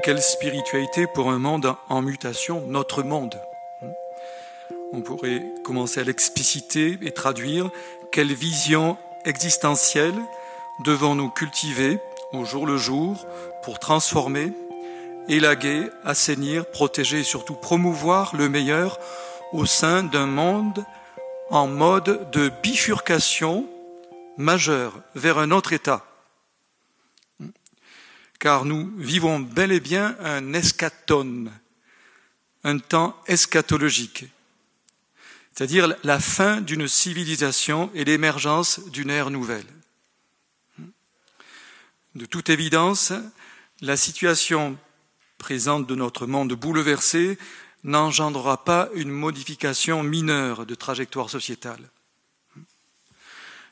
quelle spiritualité pour un monde en mutation, notre monde. On pourrait commencer à l'expliciter et traduire. Quelle vision existentielle devons-nous cultiver au jour le jour pour transformer, élaguer, assainir, protéger et surtout promouvoir le meilleur au sein d'un monde en mode de bifurcation majeure vers un autre état. Car nous vivons bel et bien un eschaton, un temps eschatologique, c'est-à-dire la fin d'une civilisation et l'émergence d'une ère nouvelle. De toute évidence, la situation présente de notre monde bouleversé n'engendrera pas une modification mineure de trajectoire sociétale.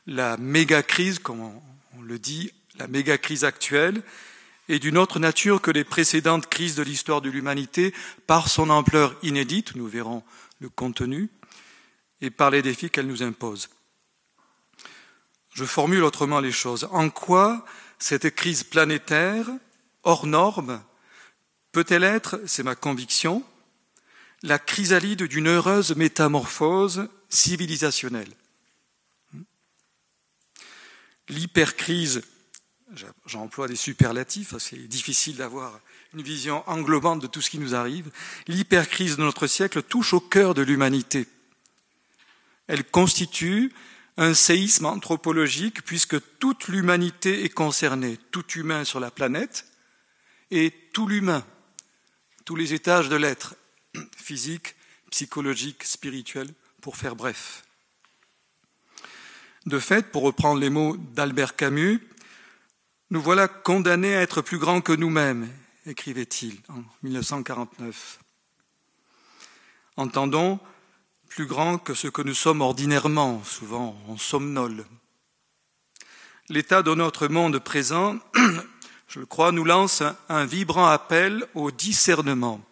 La méga-crise, comme on le dit, la méga-crise actuelle, est d'une autre nature que les précédentes crises de l'histoire de l'humanité par son ampleur inédite, nous verrons le contenu, et par les défis qu'elle nous impose. Je formule autrement les choses. En quoi cette crise planétaire, hors norme, peut-elle être, c'est ma conviction, la chrysalide d'une heureuse métamorphose civilisationnelle? L'hypercrise, j'emploie des superlatifs, c'est difficile d'avoir une vision englobante de tout ce qui nous arrive. L'hypercrise de notre siècle touche au cœur de l'humanité. Elle constitue un séisme anthropologique puisque toute l'humanité est concernée, tout humain sur la planète et tout l'humain, tous les étages de l'être, physique, psychologique, spirituel, pour faire bref. De fait, pour reprendre les mots d'Albert Camus, nous voilà condamnés à être plus grands que nous-mêmes, écrivait-il en 1949. Entendons, plus grands que ce que nous sommes ordinairement, souvent on somnole. L'état de notre monde présent, je le crois, nous lance un vibrant appel au discernement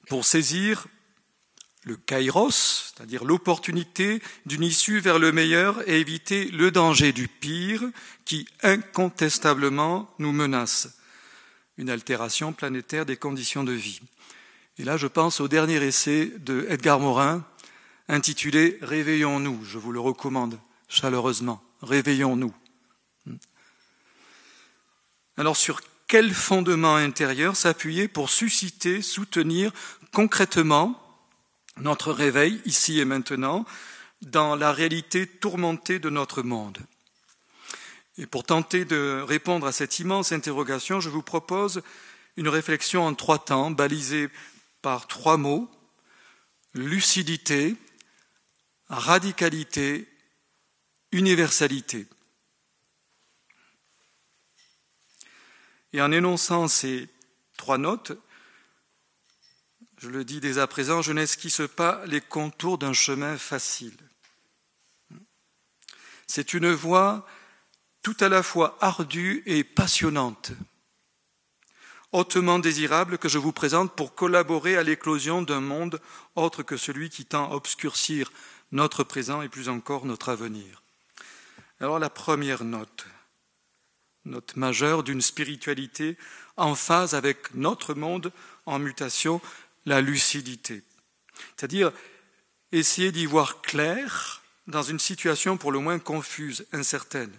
pour saisir le kairos, c'est-à-dire l'opportunité d'une issue vers le meilleur et éviter le danger du pire qui incontestablement nous menace, une altération planétaire des conditions de vie. Et là, je pense au dernier essai de Edgar Morin, intitulé « Réveillons-nous ». Je vous le recommande chaleureusement. Réveillons-nous. Alors, sur quel fondement intérieur s'appuyer pour susciter, soutenir concrètement notre réveil, ici et maintenant, dans la réalité tourmentée de notre monde? Et pour tenter de répondre à cette immense interrogation, je vous propose une réflexion en 3 temps, balisée par 3 mots: lucidité, radicalité, universalité. Et en énonçant ces 3 notes, je le dis dès à présent, je n'esquisse pas les contours d'un chemin facile. C'est une voie tout à la fois ardue et passionnante, hautement désirable, que je vous présente pour collaborer à l'éclosion d'un monde autre que celui qui tend à obscurcir notre présent et plus encore notre avenir. Alors la première note majeure d'une spiritualité en phase avec notre monde en mutation, la lucidité. C'est-à-dire essayer d'y voir clair dans une situation pour le moins confuse, incertaine.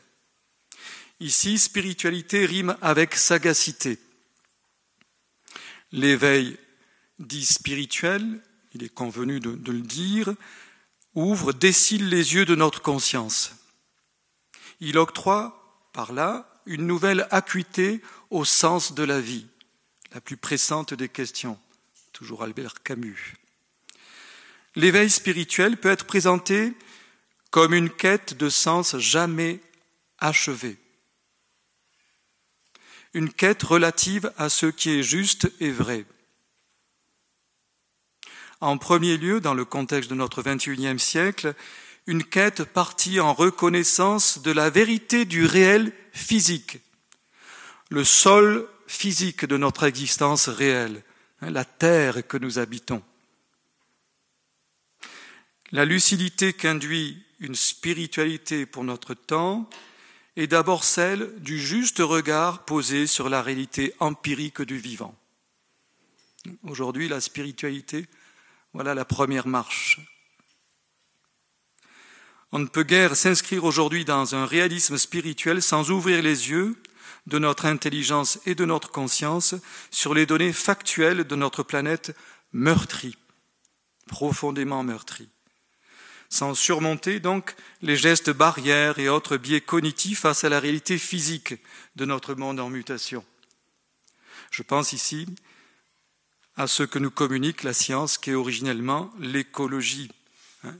Ici, spiritualité rime avec sagacité. L'éveil dit spirituel, il est convenu de le dire, ouvre, dessille les yeux de notre conscience. Il octroie, par là, une nouvelle acuité au sens de la vie, la plus pressante des questions, toujours Albert Camus. L'éveil spirituel peut être présenté comme une quête de sens jamais achevée. Une quête relative à ce qui est juste et vrai. En premier lieu, dans le contexte de notre XXIe siècle, une quête partie en reconnaissance de la vérité du réel physique, le sol physique de notre existence réelle, la terre que nous habitons. La lucidité qu'induit une spiritualité pour notre temps est d'abord celle du juste regard posé sur la réalité empirique du vivant. Aujourd'hui, la spiritualité, voilà la première marche. On ne peut guère s'inscrire aujourd'hui dans un réalisme spirituel sans ouvrir les yeux de notre intelligence et de notre conscience sur les données factuelles de notre planète meurtrie, profondément meurtrie. Sans surmonter donc les gestes barrières et autres biais cognitifs face à la réalité physique de notre monde en mutation. Je pense ici à ce que nous communique la science qui est originellement l'écologie.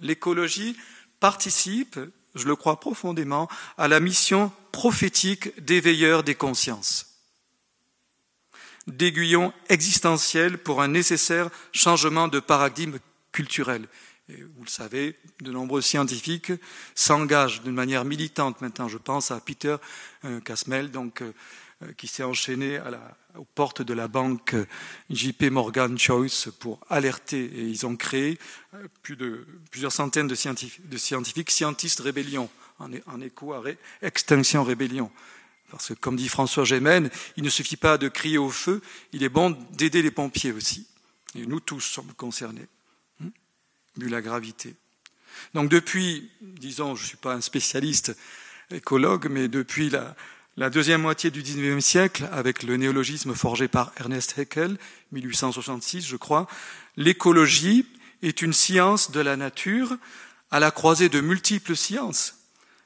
L'écologie participe, je le crois profondément, à la mission prophétique d'éveilleurs des consciences, d'aiguillon existentiel pour un nécessaire changement de paradigme culturel. Et vous le savez, de nombreux scientifiques s'engagent d'une manière militante maintenant. Je pense à Peter Casmel, qui s'est enchaîné aux portes de la banque JP Morgan Chase pour alerter. Et ils ont créé plusieurs centaines de scientifiques, Scientist Rebellion, en écho à Extinction Rebellion. Parce que, comme dit François Gémen, il ne suffit pas de crier au feu, il est bon d'aider les pompiers aussi. Et nous tous sommes concernés, vu la gravité. Donc depuis, disons, je ne suis pas un spécialiste écologue, mais depuis la deuxième moitié du XIXe siècle, avec le néologisme forgé par Ernest Haeckel, 1866 je crois, l'écologie est une science de la nature à la croisée de multiples sciences,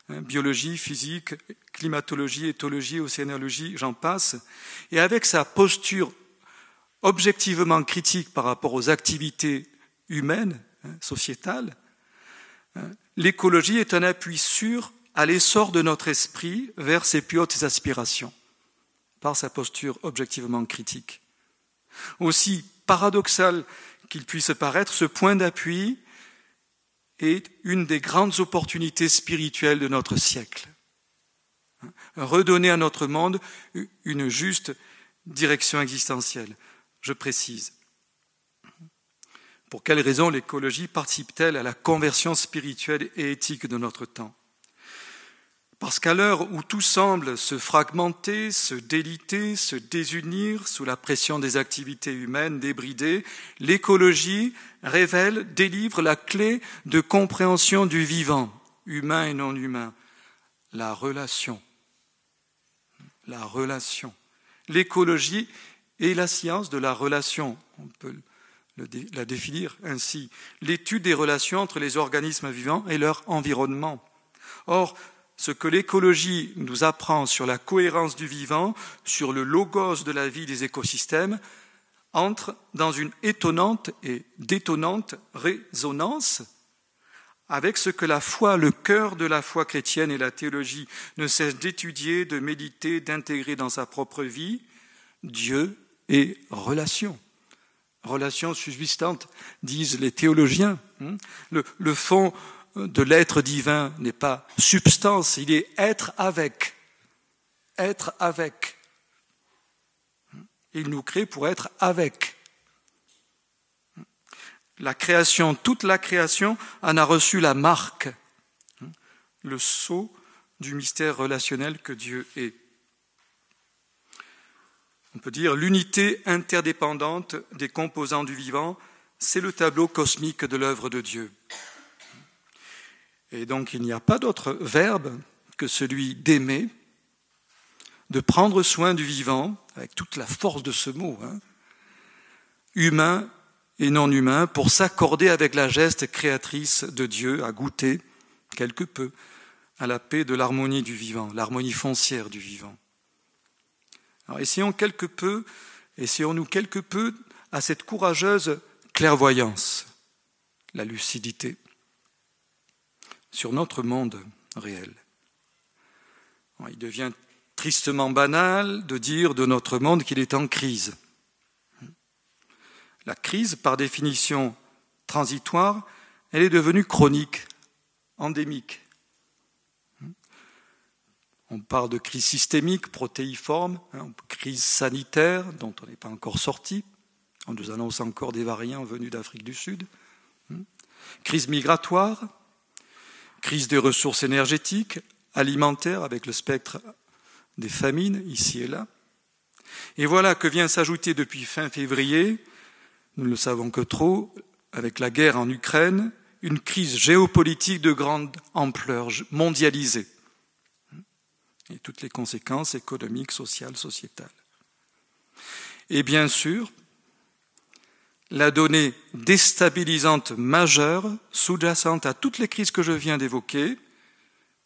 biologie, physique, climatologie, éthologie, océanologie, j'en passe, et avec sa posture objectivement critique par rapport aux activités humaines, sociétales, l'écologie est un appui sûr à l'essor de notre esprit vers ses plus hautes aspirations, par sa posture objectivement critique. Aussi paradoxal qu'il puisse paraître, ce point d'appui est une des grandes opportunités spirituelles de notre siècle. Redonner à notre monde une juste direction existentielle. Je précise. Pour quelles raisons l'écologie participe-t-elle à la conversion spirituelle et éthique de notre temps ? Parce qu'à l'heure où tout semble se fragmenter, se déliter, se désunir sous la pression des activités humaines débridées, l'écologie révèle, délivre la clé de compréhension du vivant, humain et non humain, la relation. La relation. L'écologie est la science de la relation. On peut la définir ainsi. L'étude des relations entre les organismes vivants et leur environnement. Or, ce que l'écologie nous apprend sur la cohérence du vivant, sur le logos de la vie des écosystèmes, entre dans une étonnante et détonnante résonance avec ce que la foi, le cœur de la foi chrétienne et la théologie ne cessent d'étudier, de méditer, d'intégrer dans sa propre vie, Dieu et relation. Relation subsistante, disent les théologiens. Le fond de l'être divin n'est pas substance, il est être avec. Être avec. Il nous crée pour être avec. La création, toute la création en a reçu la marque, le sceau du mystère relationnel que Dieu est. On peut dire l'unité interdépendante des composants du vivant, c'est le tableau cosmique de l'œuvre de Dieu. Et donc il n'y a pas d'autre verbe que celui d'aimer, de prendre soin du vivant, avec toute la force de ce mot, humain et non humain, pour s'accorder avec la geste créatrice de Dieu, à goûter quelque peu à la paix de l'harmonie du vivant, l'harmonie foncière du vivant. Alors essayons-nous quelque peu à cette courageuse clairvoyance, la lucidité, sur notre monde réel. Il devient tristement banal de dire de notre monde qu'il est en crise. La crise, par définition transitoire, elle est devenue chronique, endémique. On parle de crise systémique, protéiforme, crise sanitaire dont on n'est pas encore sorti. On nous annonce encore des variants venus d'Afrique du Sud. Crise migratoire, crise des ressources énergétiques, alimentaire avec le spectre des famines ici et là. Et voilà que vient s'ajouter depuis fin février, nous ne le savons que trop, avec la guerre en Ukraine, une crise géopolitique de grande ampleur, mondialisée, et toutes les conséquences économiques, sociales, sociétales. Et bien sûr, la donnée déstabilisante majeure, sous-jacente à toutes les crises que je viens d'évoquer,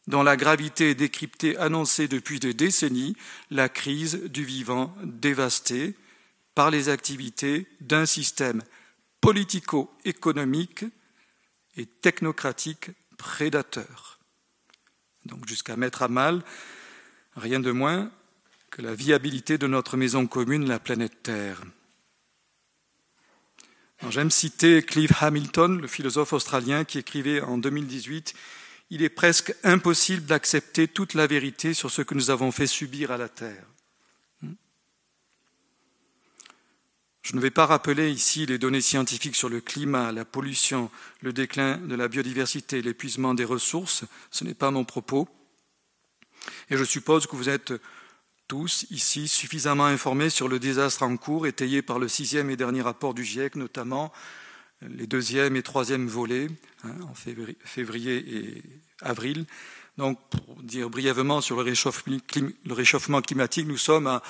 dont la gravité est décryptée, annoncée depuis des décennies, la crise du vivant dévasté par les activités d'un système politico-économique et technocratique prédateur. Donc jusqu'à mettre à mal rien de moins que la viabilité de notre maison commune, la planète Terre. J'aime citer Clive Hamilton, le philosophe australien, qui écrivait en 2018 « Il est presque impossible d'accepter toute la vérité sur ce que nous avons fait subir à la Terre. » Je ne vais pas rappeler ici les données scientifiques sur le climat, la pollution, le déclin de la biodiversité, l'épuisement des ressources, ce n'est pas mon propos. Et je suppose que vous êtes tous ici suffisamment informés sur le désastre en cours, étayé par le 6e et dernier rapport du GIEC, notamment les 2e et 3e volets, en février et avril. Donc, pour dire brièvement sur le réchauffement climatique, nous sommes à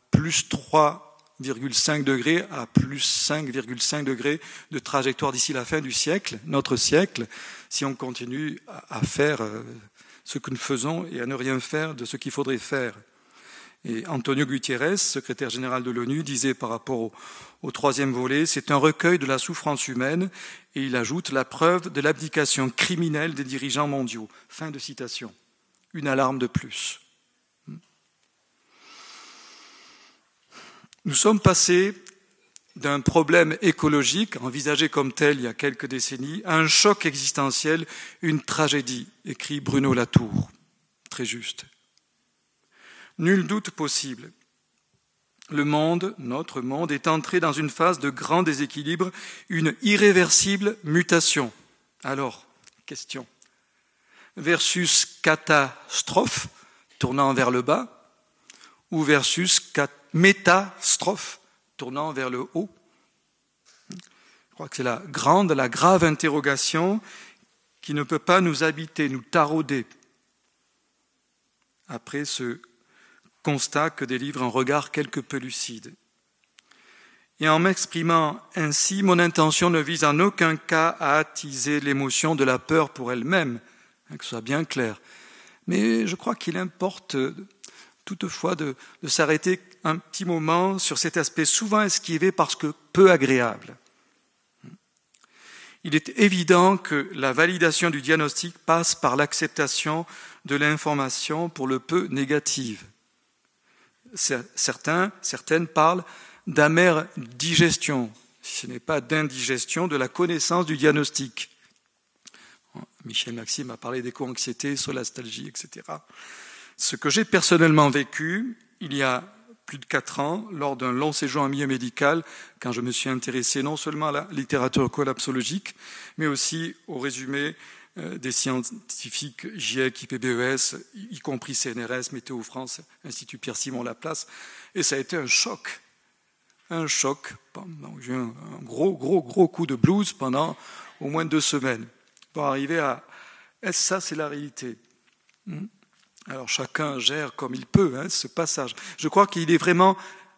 plus 3,5 degrés à plus 5,5 degrés de trajectoire d'ici la fin du siècle, notre siècle, si on continue à faire ce que nous faisons et à ne rien faire de ce qu'il faudrait faire. Et Antonio Guterres, secrétaire général de l'ONU, disait par rapport au 3e volet, c'est un recueil de la souffrance humaine, et il ajoute la preuve de l'abdication criminelle des dirigeants mondiaux. Fin de citation. Une alarme de plus. Nous sommes passés d'un problème écologique, envisagé comme tel il y a quelques décennies, à un choc existentiel, une tragédie, écrit Bruno Latour. Très juste. Nul doute possible. Le monde, notre monde, est entré dans une phase de grand déséquilibre, une irréversible mutation. Alors, question. Versus catastrophe, tournant vers le bas, ou versus métastrophe, tournant vers le haut? Je crois que c'est la grave interrogation qui ne peut pas nous habiter, nous tarauder. Après ce constat que délivre un regard quelque peu lucide. Et en m'exprimant ainsi, mon intention ne vise en aucun cas à attiser l'émotion de la peur pour elle-même, que ce soit bien clair. Mais je crois qu'il importe toutefois de s'arrêter un petit moment sur cet aspect souvent esquivé parce que peu agréable. Il est évident que la validation du diagnostic passe par l'acceptation de l'information pour le peu négative. Certaines parlent d'amère digestion, si ce n'est pas d'indigestion, de la connaissance du diagnostic. Michel Maxime a parlé d'éco-anxiété, solastalgie, etc. Ce que j'ai personnellement vécu, il y a plus de 4 ans, lors d'un long séjour en milieu médical, quand je me suis intéressé non seulement à la littérature collapsologique, mais aussi au résumé des scientifiques GIEC, IPBES, y compris CNRS, Météo France, Institut Pierre-Simon Laplace, et ça a été un choc. Un choc. J'ai eu un gros coup de blues pendant au moins 2 semaines pour arriver à est-ce ça, c'est la réalité? Alors chacun gère comme il peut ce passage. Je crois qu'il est vraiment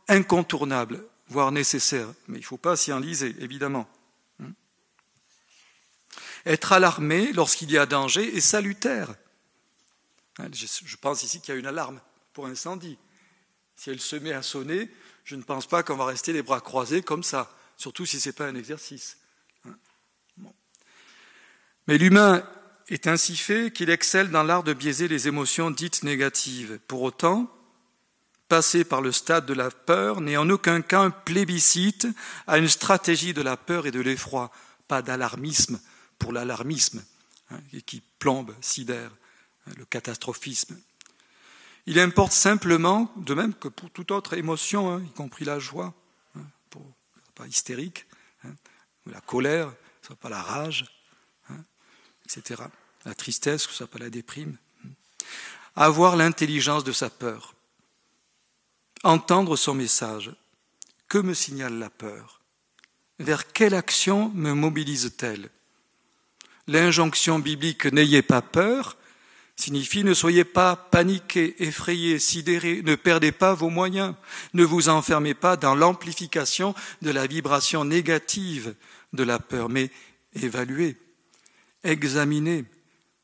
incontournable, voire nécessaire, mais il ne faut pas s'y enliser, évidemment. Être alarmé lorsqu'il y a danger est salutaire. Je pense ici qu'il y a une alarme pour incendie. Si elle se met à sonner, je ne pense pas qu'on va rester les bras croisés comme ça, surtout si ce n'est pas un exercice. Bon. Mais l'humain est ainsi fait qu'il excelle dans l'art de biaiser les émotions dites négatives. Pour autant, passer par le stade de la peur n'est en aucun cas un plébiscite à une stratégie de la peur et de l'effroi, pas d'alarmisme pour l'alarmisme, qui plombe, sidère, le catastrophisme. Il importe simplement, de même que pour toute autre émotion, y compris la joie, pas hystérique, ou la colère, ce n'est pas la rage, etc. La tristesse, que ce soit pas la déprime. avoir l'intelligence de sa peur, entendre son message. Que me signale la peur? Vers quelle action me mobilise-t-elle? L'injonction biblique « n'ayez pas peur » signifie « ne soyez pas paniqués, effrayés, sidérés, ne perdez pas vos moyens, ne vous enfermez pas dans l'amplification de la vibration négative de la peur, mais évaluez, examinez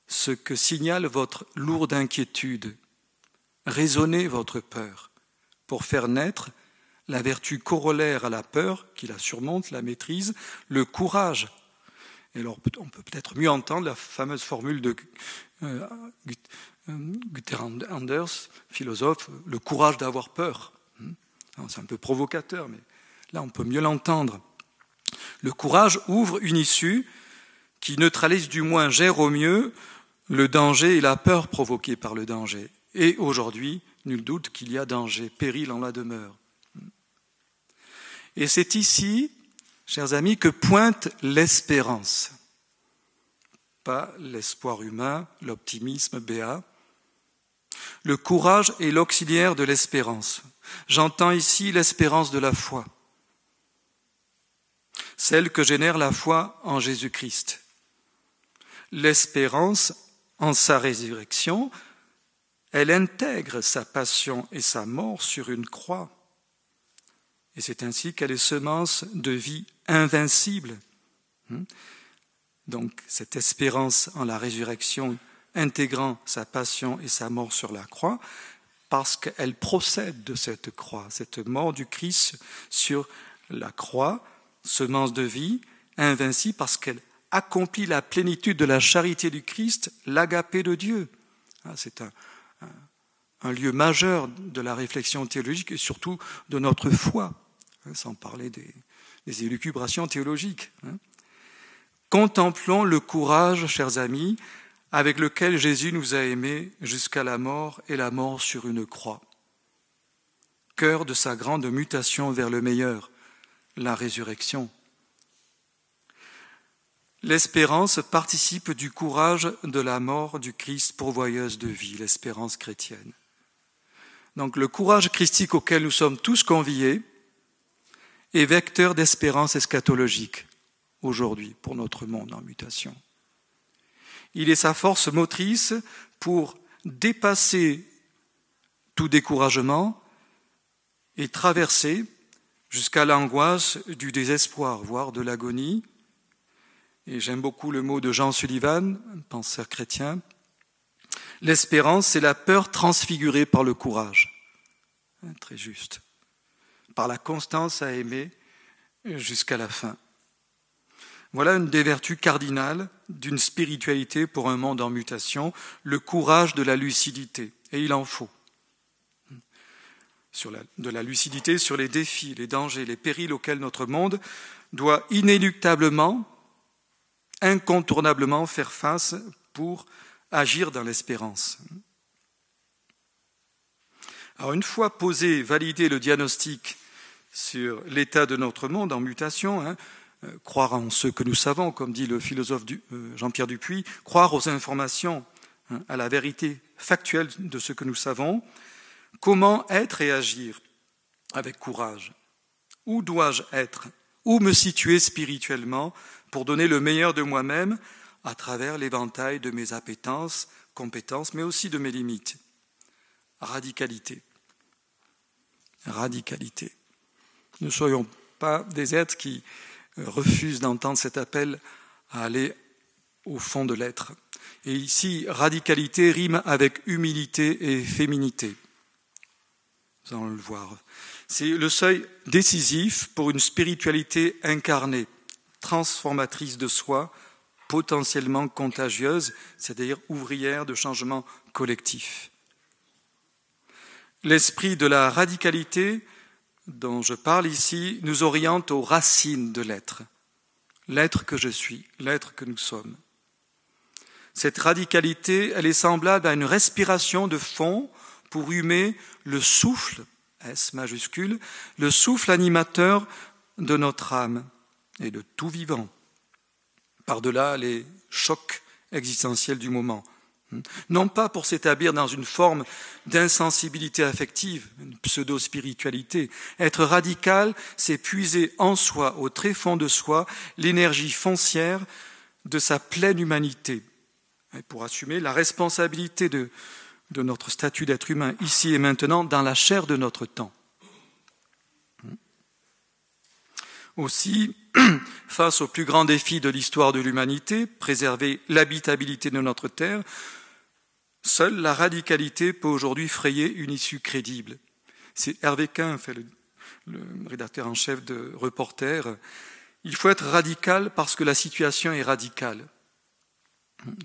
ce que signale votre lourde inquiétude, raisonnez votre peur pour faire naître la vertu corollaire à la peur, qui la surmonte, la maîtrise, le courage. » Et alors, on peut peut-être mieux entendre la fameuse formule de Gunther Anders, philosophe, le courage d'avoir peur. C'est un peu provocateur, mais là, on peut mieux l'entendre. Le courage ouvre une issue qui neutralise, du moins gère au mieux, le danger et la peur provoquée par le danger. Et aujourd'hui, nul doute qu'il y a danger, péril en la demeure. Et c'est ici, chers amis, que pointe l'espérance. Pas l'espoir humain, l'optimisme béat. Le courage est l'auxiliaire de l'espérance. J'entends ici l'espérance de la foi, celle que génère la foi en Jésus-Christ. L'espérance en sa résurrection, elle intègre sa passion et sa mort sur une croix. Et c'est ainsi qu'elle est semence de vie invincible. Donc, cette espérance en la résurrection, intégrant sa passion et sa mort sur la croix, parce qu'elle procède de cette croix, cette mort du Christ sur la croix, semence de vie, invincible, parce qu'elle accomplit la plénitude de la charité du Christ, l'agapé de Dieu. C'est un lieu majeur de la réflexion théologique et surtout de notre foi, sans parler des élucubrations théologiques. Contemplons le courage, chers amis, avec lequel Jésus nous a aimés jusqu'à la mort et la mort sur une croix. Cœur de sa grande mutation vers le meilleur, la résurrection. L'espérance participe du courage de la mort du Christ pourvoyeuse de vie, l'espérance chrétienne. Donc le courage christique auquel nous sommes tous conviés est vecteur d'espérance eschatologique aujourd'hui pour notre monde en mutation. Il est sa force motrice pour dépasser tout découragement et traverser jusqu'à l'angoisse du désespoir, voire de l'agonie. Et j'aime beaucoup le mot de Jean Sullivan, un penseur chrétien. L'espérance, c'est la peur transfigurée par le courage. Très juste. Par la constance à aimer jusqu'à la fin. Voilà une des vertus cardinales d'une spiritualité pour un monde en mutation, le courage de la lucidité. Et il en faut. De la lucidité sur les défis, les dangers, les périls auxquels notre monde doit inéluctablement, incontournablement faire face pour agir dans l'espérance. Alors une fois posé, validé le diagnostic sur l'état de notre monde en mutation, croire en ce que nous savons, comme dit le philosophe Jean-Pierre Dupuy, croire aux informations, à la vérité factuelle de ce que nous savons, comment être et agir avec courage? Où dois-je être? Où me situer spirituellement pour donner le meilleur de moi-même à travers l'éventail de mes appétences, compétences, mais aussi de mes limites? Radicalité. Radicalité. Ne soyons pas des êtres qui refusent d'entendre cet appel à aller au fond de l'être. Et ici, radicalité rime avec humilité et féminité. Nous allons le voir. C'est le seuil décisif pour une spiritualité incarnée, transformatrice de soi, potentiellement contagieuse, c'est-à-dire ouvrière de changement collectif. L'esprit de la radicalité dont je parle ici nous oriente aux racines de l'être que je suis, l'être que nous sommes. Cette radicalité, elle est semblable à une respiration de fond pour humer le souffle, S majuscule, le souffle animateur de notre âme et de tout vivant, par-delà les chocs existentiels du moment. Non pas pour s'établir dans une forme d'insensibilité affective, une pseudo-spiritualité. Être radical, c'est puiser en soi, au tréfonds de soi, l'énergie foncière de sa pleine humanité, et pour assumer la responsabilité de notre statut d'être humain ici et maintenant dans la chair de notre temps. Aussi, face aux plus grands défis de l'histoire de l'humanité, préserver l'habitabilité de notre terre, seule la radicalité peut aujourd'hui frayer une issue crédible. C'est Hervé Quin, le rédacteur en chef de Reporter. Il faut être radical parce que la situation est radicale.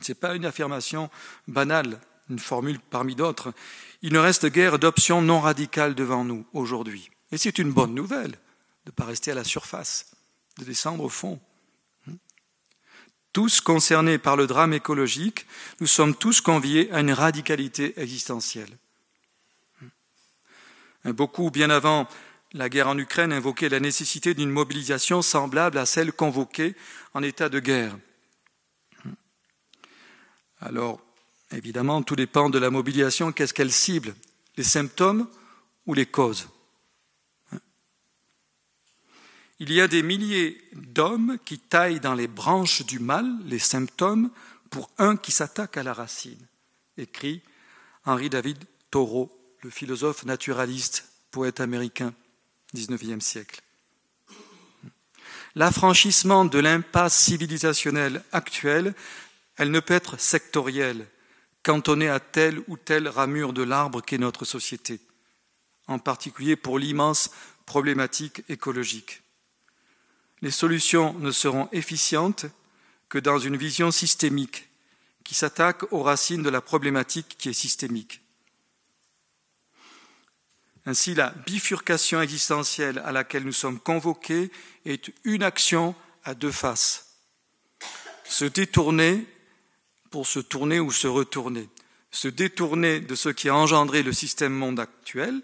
Ce n'est pas une affirmation banale, une formule parmi d'autres. Il ne reste guère d'options non radicales devant nous aujourd'hui. Et c'est une bonne nouvelle de ne pas rester à la surface, de descendre au fond. Tous concernés par le drame écologique, nous sommes tous conviés à une radicalité existentielle. Beaucoup, bien avant la guerre en Ukraine, invoquaient la nécessité d'une mobilisation semblable à celle convoquée en état de guerre. Alors, évidemment, tout dépend de la mobilisation. Qu'est-ce qu'elle cible? Les symptômes ou les causes? Il y a des milliers d'hommes qui taillent dans les branches du mal, les symptômes, pour un qui s'attaque à la racine, écrit Henry David Thoreau, le philosophe naturaliste, poète américain, 19e siècle. L'affranchissement de l'impasse civilisationnelle actuelle, elle ne peut être sectorielle, cantonnée à telle ou telle ramure de l'arbre qu'est notre société, en particulier pour l'immense problématique écologique. Les solutions ne seront efficientes que dans une vision systémique qui s'attaque aux racines de la problématique qui est systémique. Ainsi, la bifurcation existentielle à laquelle nous sommes convoqués est une action à deux faces. Se détourner pour se tourner ou se retourner. Se détourner de ce qui a engendré le système monde actuel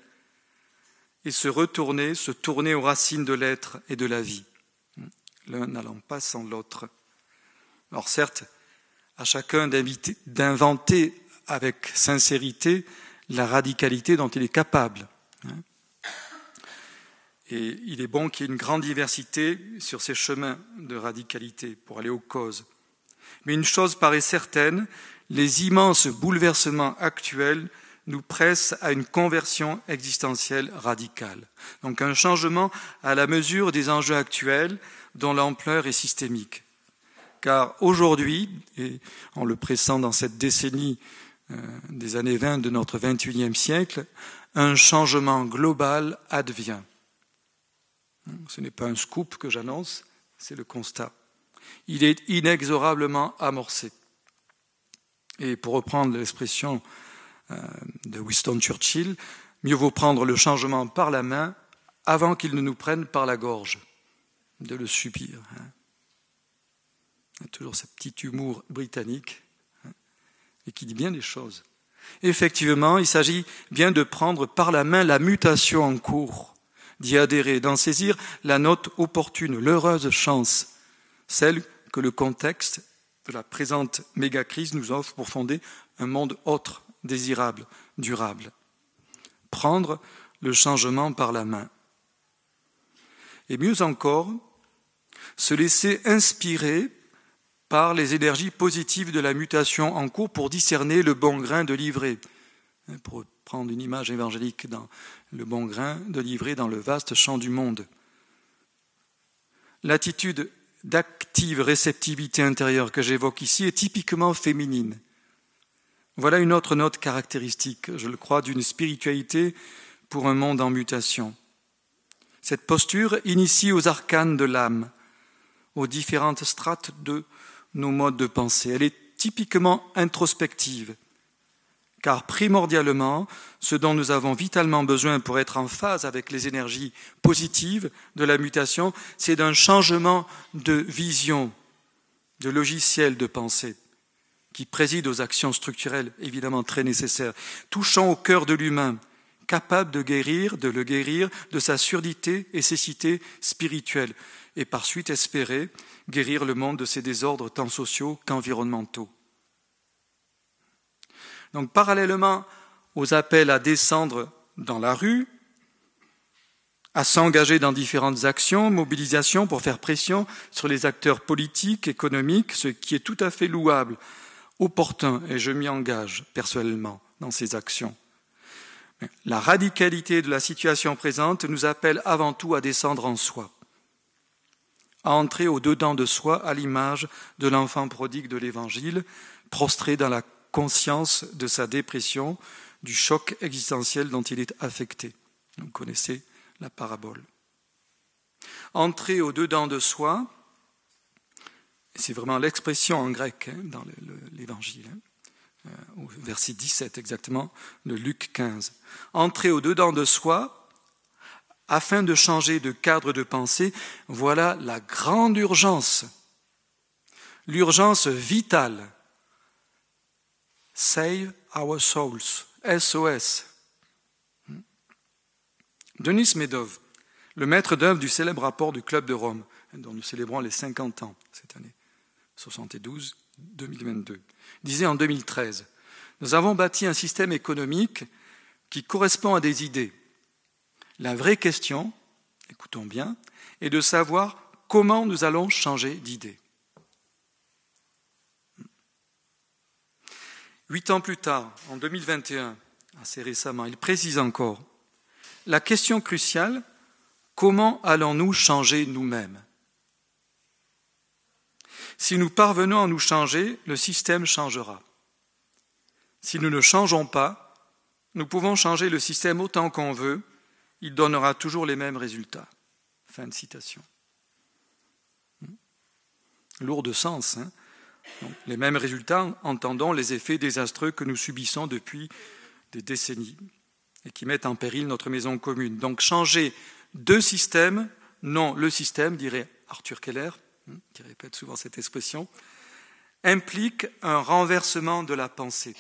et se tourner aux racines de l'être et de la vie. L'un n'allant pas sans l'autre. Alors certes, à chacun d'inventer avec sincérité la radicalité dont il est capable. Et il est bon qu'il y ait une grande diversité sur ces chemins de radicalité pour aller aux causes. Mais une chose paraît certaine, les immenses bouleversements actuels nous pressent à une conversion existentielle radicale. Donc un changement à la mesure des enjeux actuels dont l'ampleur est systémique. Car aujourd'hui, et en le pressant dans cette décennie des années 20 de notre 21e siècle, un changement global advient. Ce n'est pas un scoop que j'annonce, c'est le constat. Il est inexorablement amorcé. Et pour reprendre l'expression de Winston Churchill, mieux vaut prendre le changement par la main avant qu'il ne nous prenne par la gorge, de le subir. Il y a toujours ce petit humour britannique et qui dit bien des choses. Effectivement, il s'agit bien de prendre par la main la mutation en cours, d'y adhérer, d'en saisir la note opportune, l'heureuse chance, celle que le contexte de la présente méga-crise nous offre pour fonder un monde autre, désirable, durable. Prendre le changement par la main. Et mieux encore, se laisser inspirer par les énergies positives de la mutation en cours pour discerner le bon grain de livret. Pour prendre une image évangélique, dans le bon grain de livret dans le vaste champ du monde. L'attitude d'active réceptivité intérieure que j'évoque ici est typiquement féminine. Voilà une autre note caractéristique, je le crois, d'une spiritualité pour un monde en mutation. Cette posture initie aux arcanes de l'âme, aux différentes strates de nos modes de pensée. Elle est typiquement introspective, car primordialement, ce dont nous avons vitalement besoin pour être en phase avec les énergies positives de la mutation, c'est d'un changement de vision, de logiciel de pensée, qui préside aux actions structurelles évidemment très nécessaires, touchant au cœur de l'humain, capable de le guérir de sa surdité et cécité spirituelle, et par suite espérer guérir le monde de ses désordres tant sociaux qu'environnementaux. Donc, parallèlement aux appels à descendre dans la rue, à s'engager dans différentes actions, mobilisations pour faire pression sur les acteurs politiques, économiques, ce qui est tout à fait louable, opportun, et je m'y engage personnellement dans ces actions. Mais la radicalité de la situation présente nous appelle avant tout à descendre en soi, à entrer au-dedans de soi à l'image de l'enfant prodigue de l'Évangile, prostré dans la conscience de sa dépression, du choc existentiel dont il est affecté. Vous connaissez la parabole. Entrer au-dedans de soi, c'est vraiment l'expression en grec dans l'Évangile, au verset 17 exactement, de Luc 15. Entrer au-dedans de soi, afin de changer de cadre de pensée, voilà la grande urgence, l'urgence vitale. Save our souls, SOS. Denis Medov, le maître d'œuvre du célèbre rapport du Club de Rome, dont nous célébrons les 50 ans cette année, 72-2022, disait en 2013 « Nous avons bâti un système économique qui correspond à des idées. La vraie question, écoutons bien, est de savoir comment nous allons changer d'idée. » 8 ans plus tard, en 2021, assez récemment, il précise encore la question cruciale, comment allons-nous changer nous-mêmes? Si nous parvenons à nous changer, le système changera. Si nous ne changeons pas, nous pouvons changer le système autant qu'on veut, il donnera toujours les mêmes résultats. Fin de citation. Lourd de sens, hein? Donc, les mêmes résultats, entendons les effets désastreux que nous subissons depuis des décennies et qui mettent en péril notre maison commune. Donc changer de système, non le système, dirait Arthur Keller, qui répète souvent cette expression, implique un renversement de la pensée,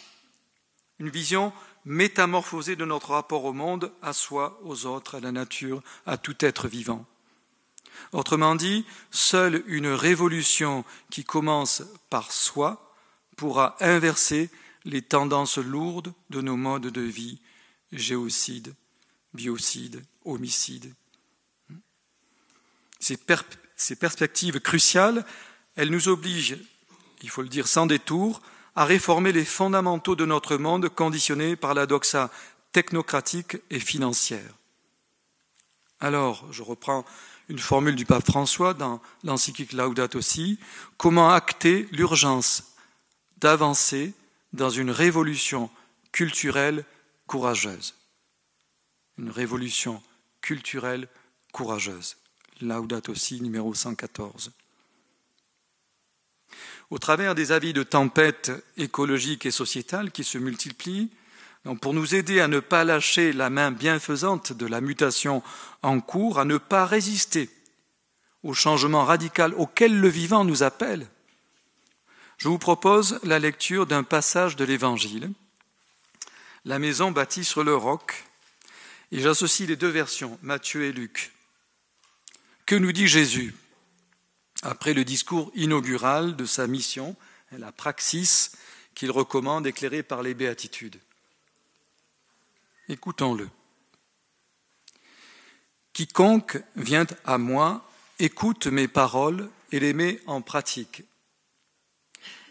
une vision métamorphosée de notre rapport au monde, à soi, aux autres, à la nature, à tout être vivant. Autrement dit, seule une révolution qui commence par soi pourra inverser les tendances lourdes de nos modes de vie, géocide, biocide, homicide. Ces perspectives cruciales, elles nous obligent, il faut le dire sans détour, à réformer les fondamentaux de notre monde conditionnés par la doxa technocratique et financière. Alors, je reprends une formule du pape François dans l'encyclique Laudato Si, comment acter l'urgence d'avancer dans une révolution culturelle courageuse. Une révolution culturelle courageuse. Laudato Si, numéro 114. Au travers des avis de tempête écologique et sociétale qui se multiplient, donc pour nous aider à ne pas lâcher la main bienfaisante de la mutation en cours, à ne pas résister au changement radical auquel le vivant nous appelle, je vous propose la lecture d'un passage de l'Évangile, la maison bâtie sur le roc, et j'associe les deux versions, Matthieu et Luc. Que nous dit Jésus après le discours inaugural de sa mission, la praxis qu'il recommande éclairée par les béatitudes? Écoutons-le. Quiconque vient à moi, écoute mes paroles et les met en pratique.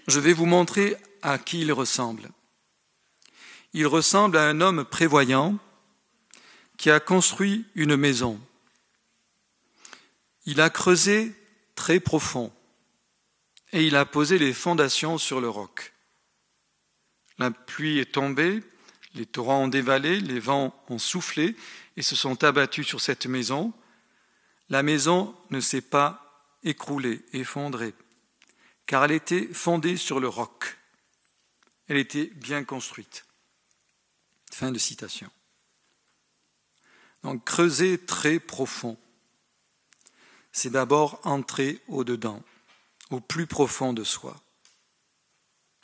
Je vais vous montrer à qui il ressemble. Il ressemble à un homme prévoyant qui a construit une maison. Il a creusé très profond et il a posé les fondations sur le roc. La pluie est tombée, les torrents ont dévalé, les vents ont soufflé et se sont abattus sur cette maison. La maison ne s'est pas écroulée, effondrée, car elle était fondée sur le roc. Elle était bien construite. Fin de citation. Donc, creuser très profond, c'est d'abord entrer au-dedans, au plus profond de soi.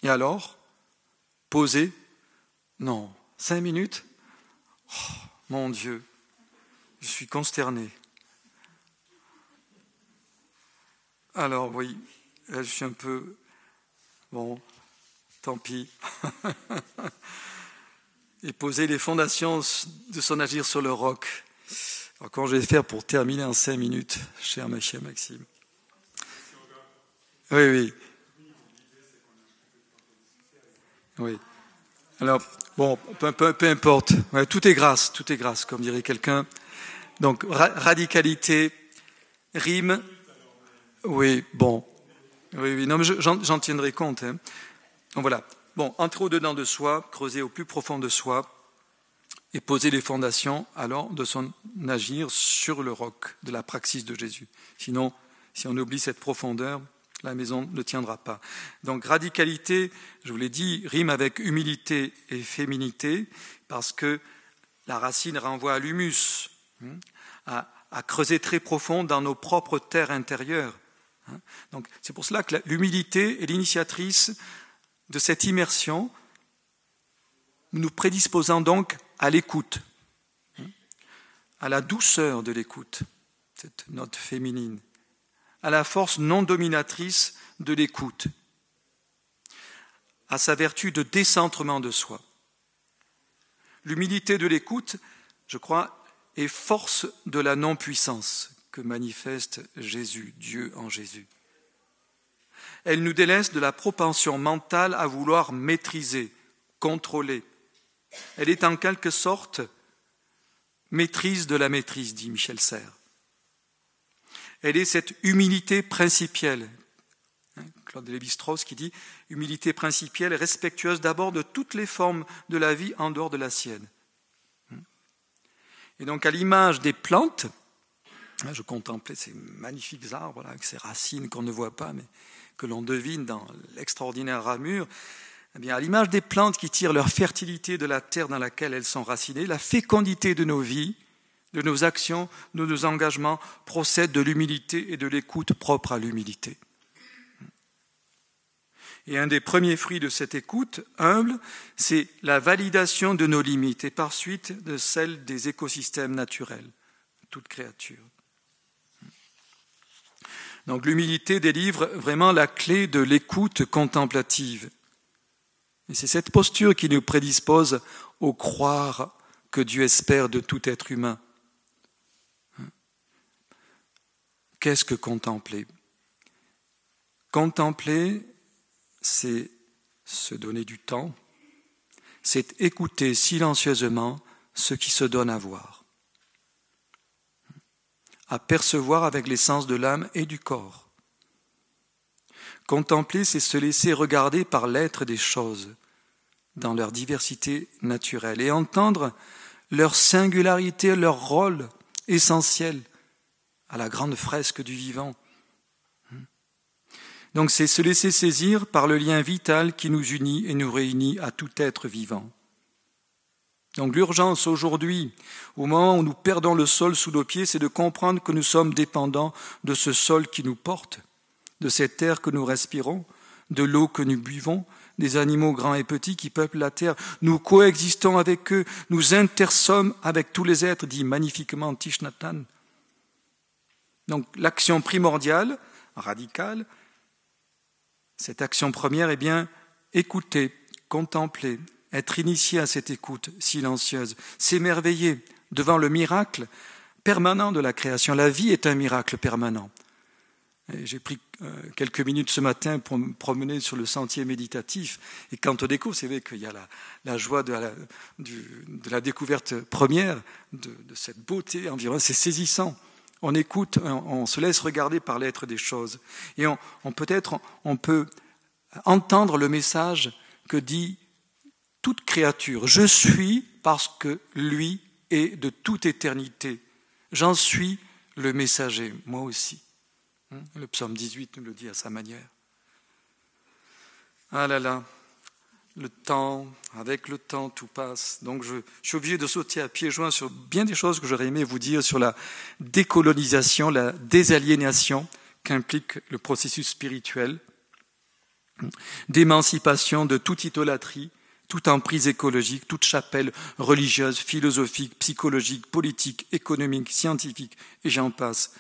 Et alors, poser, non, 5 minutes, oh, mon Dieu, je suis consterné. Alors oui, là je suis un peu, tant pis. Et poser les fondations de son agir sur le roc. Alors, comment je vais faire pour terminer en 5 minutes, cher Maxime? Oui. Oui. Alors, bon, peu importe. Ouais, tout est grâce, comme dirait quelqu'un. Donc, radicalité, rime. Oui, bon. Oui, non, mais j'en tiendrai compte. Hein. Donc voilà. Bon, entrer au-dedans de soi, creuser au plus profond de soi et poser les fondations, alors, de son agir sur le roc de la praxis de Jésus. Sinon, si on oublie cette profondeur, la maison ne tiendra pas. Donc, radicalité, je vous l'ai dit, rime avec humilité et féminité, parce que la racine renvoie à l'humus, à creuser très profond dans nos propres terres intérieures. Donc, c'est pour cela que l'humilité est l'initiatrice de cette immersion, nous prédisposant donc à l'écoute, à la douceur de l'écoute, cette note féminine, à la force non dominatrice de l'écoute, à sa vertu de décentrement de soi. L'humilité de l'écoute, je crois, est force de la non-puissance que manifeste Jésus, Dieu en Jésus. Elle nous délaisse de la propension mentale à vouloir maîtriser, contrôler. Elle est en quelque sorte maîtrise de la maîtrise, dit Michel Serres. Elle est cette humilité principielle. Claude Lévi-Strauss qui dit « humilité principielle respectueuse d'abord de toutes les formes de la vie en dehors de la sienne ». Et donc à l'image des plantes, je contemplais ces magnifiques arbres là, avec ces racines qu'on ne voit pas mais que l'on devine dans l'extraordinaire ramure, eh bien, à l'image des plantes qui tirent leur fertilité de la terre dans laquelle elles sont racinées, la fécondité de nos vies, de nos actions, de nos engagements procède de l'humilité et de l'écoute propre à l'humilité. Et un des premiers fruits de cette écoute humble, c'est la validation de nos limites et par suite de celles des écosystèmes naturels, toute créature. Donc l'humilité délivre vraiment la clé de l'écoute contemplative. Et c'est cette posture qui nous prédispose au croire que Dieu espère de tout être humain. Qu'est-ce que contempler? Contempler, c'est se donner du temps, c'est écouter silencieusement ce qui se donne à voir, à percevoir avec les sens de l'âme et du corps. Contempler, c'est se laisser regarder par l'être des choses dans leur diversité naturelle et entendre leur singularité, leur rôle essentiel à la grande fresque du vivant. Donc c'est se laisser saisir par le lien vital qui nous unit et nous réunit à tout être vivant. Donc l'urgence aujourd'hui, au moment où nous perdons le sol sous nos pieds, c'est de comprendre que nous sommes dépendants de ce sol qui nous porte, de cet air que nous respirons, de l'eau que nous buvons, des animaux grands et petits qui peuplent la terre. Nous coexistons avec eux, nous intersommes avec tous les êtres, dit magnifiquement Thich Nhat Hanh. Donc l'action primordiale, radicale, cette action première est bien écouter, contempler, être initié à cette écoute silencieuse, s'émerveiller devant le miracle permanent de la création. La vie est un miracle permanent. Et j'ai pris quelques minutes ce matin pour me promener sur le sentier méditatif. Et quand on découvre, c'est vrai qu'il y a la joie de la découverte première, de cette beauté environ, c'est saisissant. On écoute, on se laisse regarder par l'être des choses. Et on peut entendre le message que dit toute créature. Je suis parce que lui est de toute éternité. J'en suis le messager, moi aussi. Le psaume 18 nous le dit à sa manière. Ah là là, le temps, avec le temps, tout passe. Donc je suis obligé de sauter à pieds joints sur bien des choses que j'aurais aimé vous dire sur la décolonisation, la désaliénation qu'implique le processus spirituel, d'émancipation de toute idolâtrie, toute emprise écologique, toute chapelle religieuse, philosophique, psychologique, politique, économique, scientifique, et j'en passe.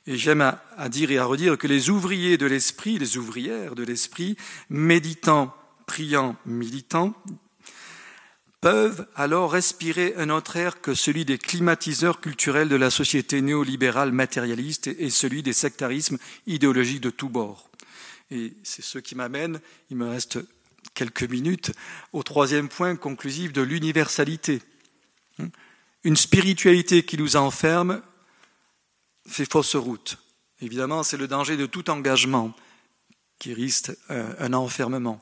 Et j'aime à dire et à redire que les ouvriers de l'esprit, les ouvrières de l'esprit, méditant priants, militants, peuvent alors respirer un autre air que celui des climatiseurs culturels de la société néolibérale matérialiste et celui des sectarismes idéologiques de tous bords. Et c'est ce qui m'amène, il me reste quelques minutes, au troisième point conclusif de l'universalité. Une spiritualité qui nous enferme fait fausse route. Évidemment, c'est le danger de tout engagement qui risque un enfermement.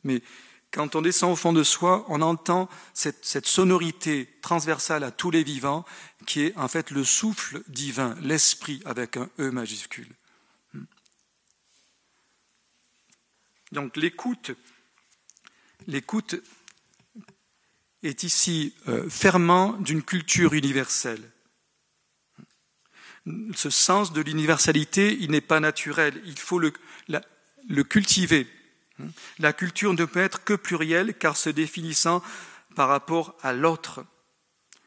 Mais quand on descend au fond de soi, on entend cette sonorité transversale à tous les vivants qui est en fait le souffle divin, l'esprit avec un E majuscule. Donc l'écoute est ici ferment d'une culture universelle. Ce sens de l'universalité, il n'est pas naturel, il faut le cultiver. La culture ne peut être que plurielle car se définissant par rapport à l'autre.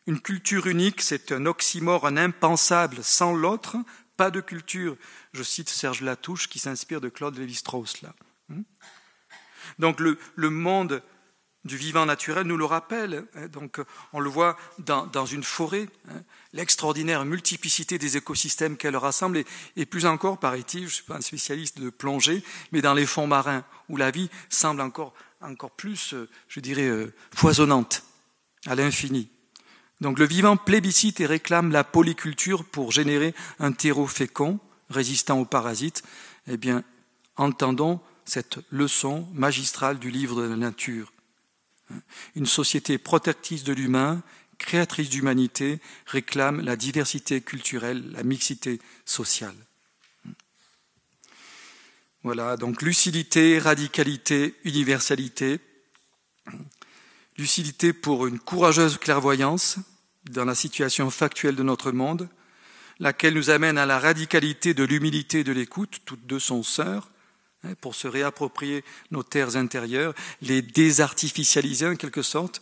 Une culture unique, c'est un oxymore, un impensable. Sans l'autre, pas de culture. Je cite Serge Latouche qui s'inspire de Claude Lévi-Strauss là. Donc le monde du vivant naturel nous le rappelle. Donc on le voit dans une forêt, l'extraordinaire multiplicité des écosystèmes qu'elle rassemble, et plus encore, paraît-il, je ne suis pas un spécialiste de plongée, mais dans les fonds marins, où la vie semble encore plus, je dirais, foisonnante, à l'infini. Donc le vivant plébiscite et réclame la polyculture pour générer un terreau fécond, résistant aux parasites. Eh bien, entendons cette leçon magistrale du livre de la nature. Une société protectrice de l'humain, créatrice d'humanité, réclame la diversité culturelle, la mixité sociale. Voilà, donc lucidité, radicalité, universalité. Lucidité pour une courageuse clairvoyance dans la situation factuelle de notre monde, laquelle nous amène à la radicalité de l'humilité et de l'écoute, toutes deux sont sœurs, pour se réapproprier nos terres intérieures, les désartificialiser en quelque sorte.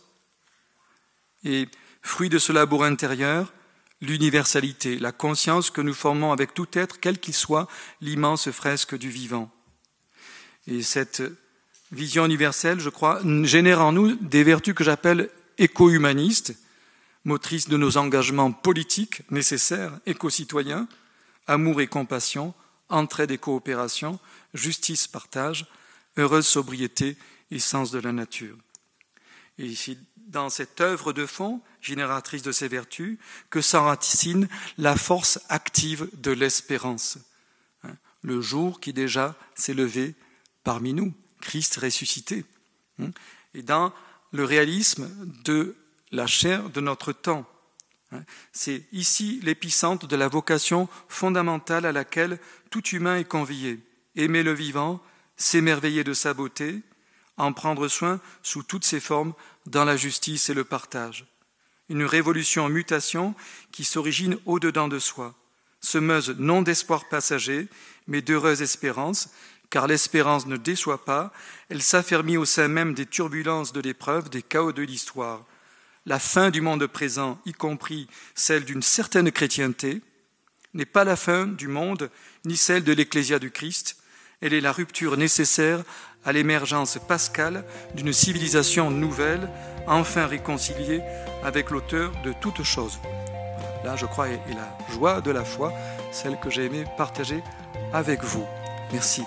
Et fruit de ce labour intérieur, l'universalité, la conscience que nous formons avec tout être, quel qu'il soit, l'immense fresque du vivant. Et cette vision universelle, je crois, génère en nous des vertus que j'appelle éco-humanistes, motrices de nos engagements politiques nécessaires, éco-citoyens, amour et compassion, entraide et coopération, justice, partage, heureuse sobriété et sens de la nature. Et ici, dans cette œuvre de fond, génératrice de ces vertus, que s'enracine la force active de l'espérance. Le jour qui déjà s'est levé parmi nous, Christ ressuscité. Et dans le réalisme de la chair de notre temps. C'est ici l'épicentre de la vocation fondamentale à laquelle tout humain est convié. Aimer le vivant, s'émerveiller de sa beauté, en prendre soin sous toutes ses formes dans la justice et le partage. Une révolution en mutation qui s'origine au-dedans de soi, semeuse non d'espoir passager, mais d'heureuse espérance, car l'espérance ne déçoit pas, elle s'affermit au sein même des turbulences de l'épreuve, des chaos de l'histoire. La fin du monde présent, y compris celle d'une certaine chrétienté, n'est pas la fin du monde, ni celle de l'Ecclésia du Christ. Elle est la rupture nécessaire à l'émergence pascale d'une civilisation nouvelle, enfin réconciliée avec l'auteur de toutes choses. Là, je crois, est la joie de la foi, celle que j'ai aimé partager avec vous. Merci.